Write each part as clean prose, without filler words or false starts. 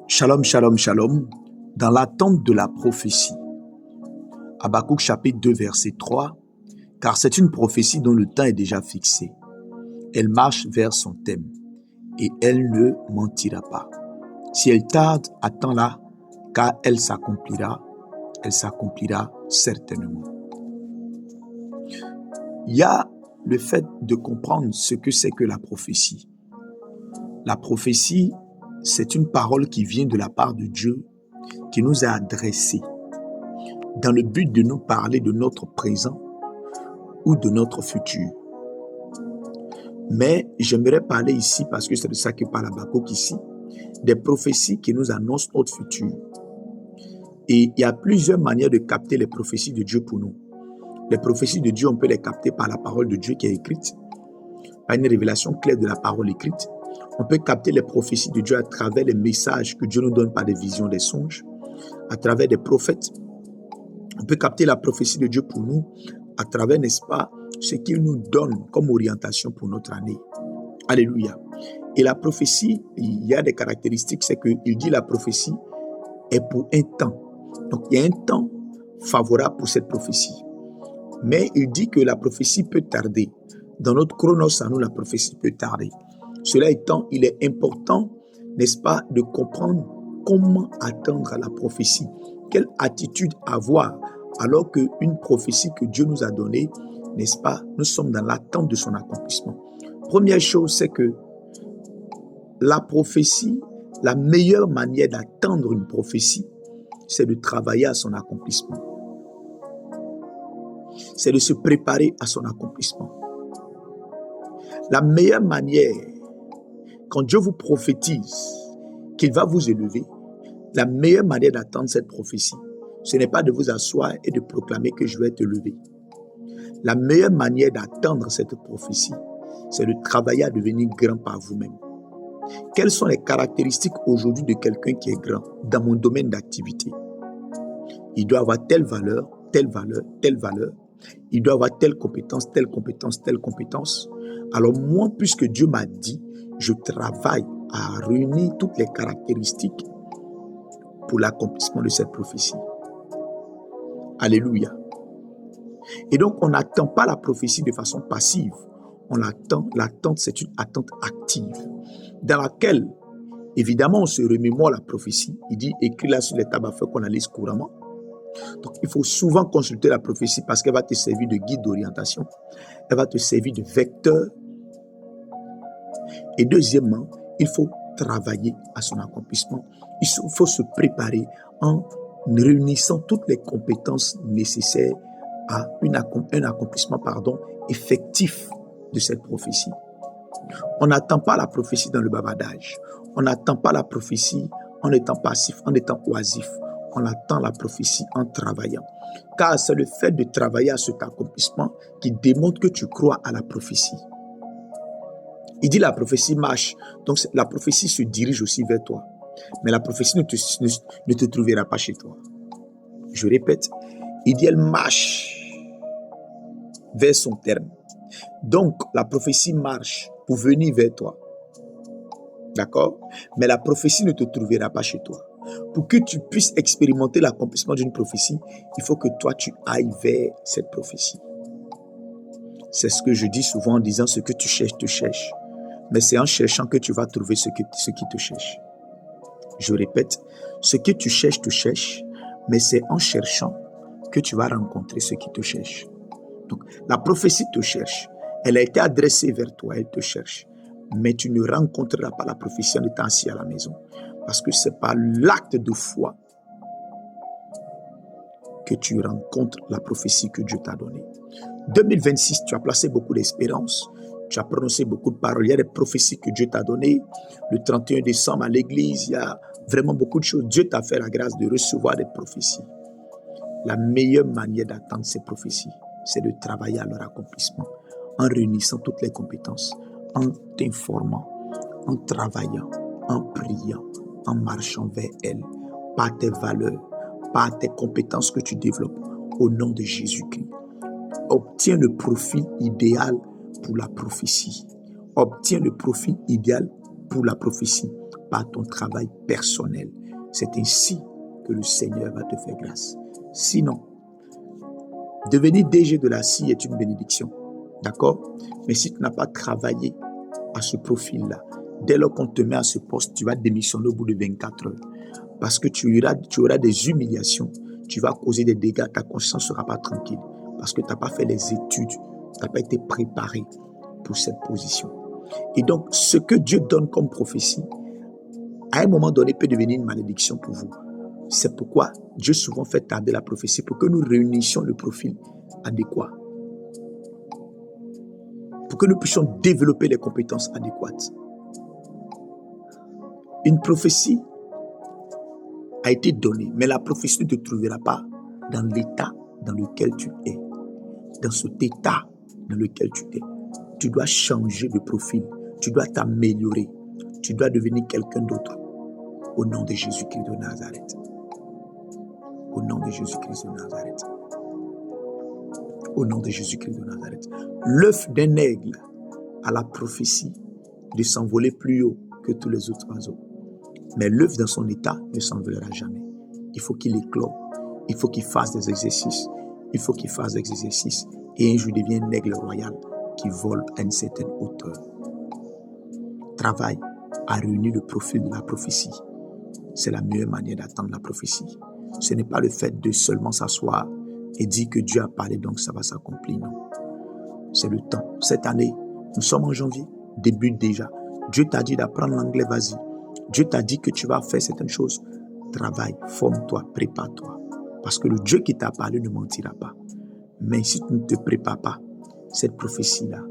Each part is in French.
Shalom, shalom, shalom. Dans l'attente de la prophétie. Habakkuk chapitre 2, verset 3. Car c'est une prophétie dont le temps est déjà fixé. Elle marche vers son thème et elle ne mentira pas. Si elle tarde, attends-la, car elle s'accomplira certainement. Il y a le fait de comprendre ce que c'est que la prophétie. La prophétie, c'est une parole qui vient de la part de Dieu, qui nous a adressée dans le but de nous parler de notre présent ou de notre futur. Mais j'aimerais parler ici, parce que c'est de ça que parle Habakkuk ici, des prophéties qui nous annoncent notre futur. Et il y a plusieurs manières de capter les prophéties de Dieu pour nous. Les prophéties de Dieu, on peut les capter par la parole de Dieu qui est écrite, par une révélation claire de la parole écrite. On peut capter les prophéties de Dieu à travers les messages que Dieu nous donne par des visions, des songes, à travers des prophètes. On peut capter la prophétie de Dieu pour nous à travers, n'est-ce pas, ce qu'il nous donne comme orientation pour notre année. Alléluia. Et la prophétie, il y a des caractéristiques, c'est qu'il dit la prophétie est pour un temps. Donc, il y a un temps favorable pour cette prophétie. Mais il dit que la prophétie peut tarder. Dans notre chronos, à nous, la prophétie peut tarder. Cela étant, il est important, n'est-ce pas, de comprendre comment attendre la prophétie. Quelle attitude avoir alors qu'une prophétie que Dieu nous a donnée, n'est-ce pas, nous sommes dans l'attente de son accomplissement. Première chose, c'est que la prophétie, la meilleure manière d'attendre une prophétie, c'est de travailler à son accomplissement. C'est de se préparer à son accomplissement. La meilleure manière, quand Dieu vous prophétise qu'il va vous élever, la meilleure manière d'attendre cette prophétie, ce n'est pas de vous asseoir et de proclamer que je vais te lever. La meilleure manière d'attendre cette prophétie, c'est de travailler à devenir grand par vous-même. Quelles sont les caractéristiques aujourd'hui de quelqu'un qui est grand dans mon domaine d'activité? Il doit avoir telle valeur, telle valeur, telle valeur. Il doit avoir telle compétence, telle compétence, telle compétence. Alors moi, puisque Dieu m'a dit, je travaille à réunir toutes les caractéristiques pour l'accomplissement de cette prophétie. Alléluia. Et donc, on n'attend pas la prophétie de façon passive. On l'attend. L'attente, c'est une attente active dans laquelle, évidemment, on se remémore la prophétie. Il dit, écris-la sur les tables afin qu'on la lise couramment. Donc, il faut souvent consulter la prophétie parce qu'elle va te servir de guide d'orientation. Elle va te servir de vecteur. Et deuxièmement, il faut travailler à son accomplissement. Il faut se préparer en réunissant toutes les compétences nécessaires à un accomplissement effectif de cette prophétie. On n'attend pas la prophétie dans le bavardage. On n'attend pas la prophétie en étant passif, en étant oisif. On attend la prophétie en travaillant. Car c'est le fait de travailler à cet accomplissement qui démontre que tu crois à la prophétie. Il dit la prophétie marche. Donc la prophétie se dirige aussi vers toi. Mais la prophétie ne te trouvera pas chez toi. Je répète, il dit elle marche vers son terme. Donc la prophétie marche pour venir vers toi. D'accord? Mais la prophétie ne te trouvera pas chez toi. Pour que tu puisses expérimenter l'accomplissement d'une prophétie, il faut que toi tu ailles vers cette prophétie. C'est ce que je dis souvent en disant ce que tu cherches, te cherche. Mais c'est en cherchant que tu vas trouver ce qui te cherche. Je répète, ce que tu cherches te cherche, mais c'est en cherchant que tu vas rencontrer ce qui te cherche. Donc, la prophétie te cherche. Elle a été adressée vers toi, elle te cherche. Mais tu ne rencontreras pas la prophétie en étant assis à la maison. Parce que c'est par l'acte de foi que tu rencontres la prophétie que Dieu t'a donnée. 2026, tu as placé beaucoup d'espérance. Tu as prononcé beaucoup de paroles. Il y a des prophéties que Dieu t'a données. Le 31 décembre à l'église, il y a vraiment beaucoup de choses. Dieu t'a fait la grâce de recevoir des prophéties. La meilleure manière d'attendre ces prophéties, c'est de travailler à leur accomplissement en réunissant toutes les compétences, en t'informant, en travaillant, en priant, en marchant vers elles, par tes valeurs, par tes compétences que tu développes au nom de Jésus-Christ. Obtiens le profil idéal pour la prophétie. Obtiens le profil idéal pour la prophétie. par ton travail personnel. C'est ainsi que le Seigneur va te faire grâce. Sinon, devenir DG de la CIE est une bénédiction. D'accord? Mais si tu n'as pas travaillé à ce profil-là, dès lors qu'on te met à ce poste, tu vas démissionner au bout de 24 heures. Parce que tu auras des humiliations, tu vas causer des dégâts, ta conscience ne sera pas tranquille. Parce que tu n'as pas fait les études, tu n'as pas été préparé pour cette position. Et donc, ce que Dieu donne comme prophétie, à un moment donné, peut devenir une malédiction pour vous. C'est pourquoi Dieu souvent fait tarder la prophétie pour que nous réunissions le profil adéquat. Pour que nous puissions développer les compétences adéquates. Une prophétie a été donnée, mais la prophétie ne te trouvera pas dans l'état dans lequel tu es. Dans cet état dans lequel tu es. Tu dois changer de profil. Tu dois t'améliorer. Tu dois devenir quelqu'un d'autre. Au nom de Jésus-Christ de Nazareth. Au nom de Jésus-Christ de Nazareth. Au nom de Jésus-Christ de Nazareth. L'œuf d'un aigle a la prophétie de s'envoler plus haut que tous les autres oiseaux. Mais l'œuf dans son état ne s'envolera jamais. Il faut qu'il éclore. Il faut qu'il fasse des exercices. Il faut qu'il fasse des exercices. Et un jour, il devient un aigle royal qui vole à une certaine hauteur. Travaille à réunir le profil de la prophétie. C'est la meilleure manière d'attendre la prophétie. Ce n'est pas le fait de seulement s'asseoir et dire que Dieu a parlé, donc ça va s'accomplir. Non. C'est le temps. Cette année, nous sommes en janvier, débute déjà. Dieu t'a dit d'apprendre l'anglais, vas-y. Dieu t'a dit que tu vas faire certaines choses. Travaille, forme-toi, prépare-toi. Parce que le Dieu qui t'a parlé ne mentira pas. Mais si tu ne te prépares pas, cette prophétie-là,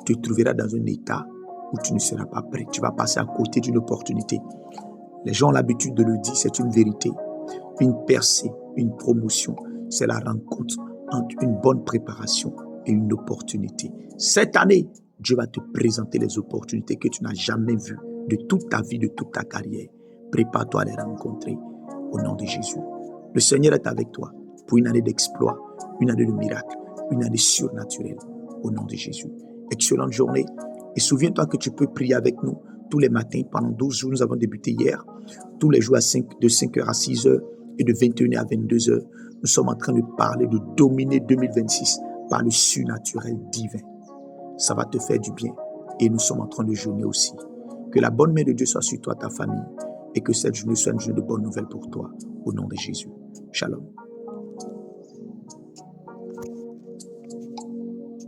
tu te trouveras dans un état où tu ne seras pas prêt. Tu vas passer à côté d'une opportunité. Les gens ont l'habitude de le dire, c'est une vérité. Une percée, une promotion, c'est la rencontre entre une bonne préparation et une opportunité. Cette année, Dieu va te présenter les opportunités que tu n'as jamais vues de toute ta vie, de toute ta carrière. Prépare-toi à les rencontrer au nom de Jésus. Le Seigneur est avec toi pour une année d'exploit, une année de miracle, une année surnaturelle au nom de Jésus. Excellente journée et souviens-toi que tu peux prier avec nous tous les matins pendant 12 jours. Nous avons débuté hier, tous les jours de 5h à 6h et de 21h à 22h. Nous sommes en train de parler de dominer 2026 par le surnaturel divin. Ça va te faire du bien et nous sommes en train de jeûner aussi. Que la bonne main de Dieu soit sur toi, ta famille et que cette journée soit une journée de bonnes nouvelles pour toi au nom de Jésus. Shalom.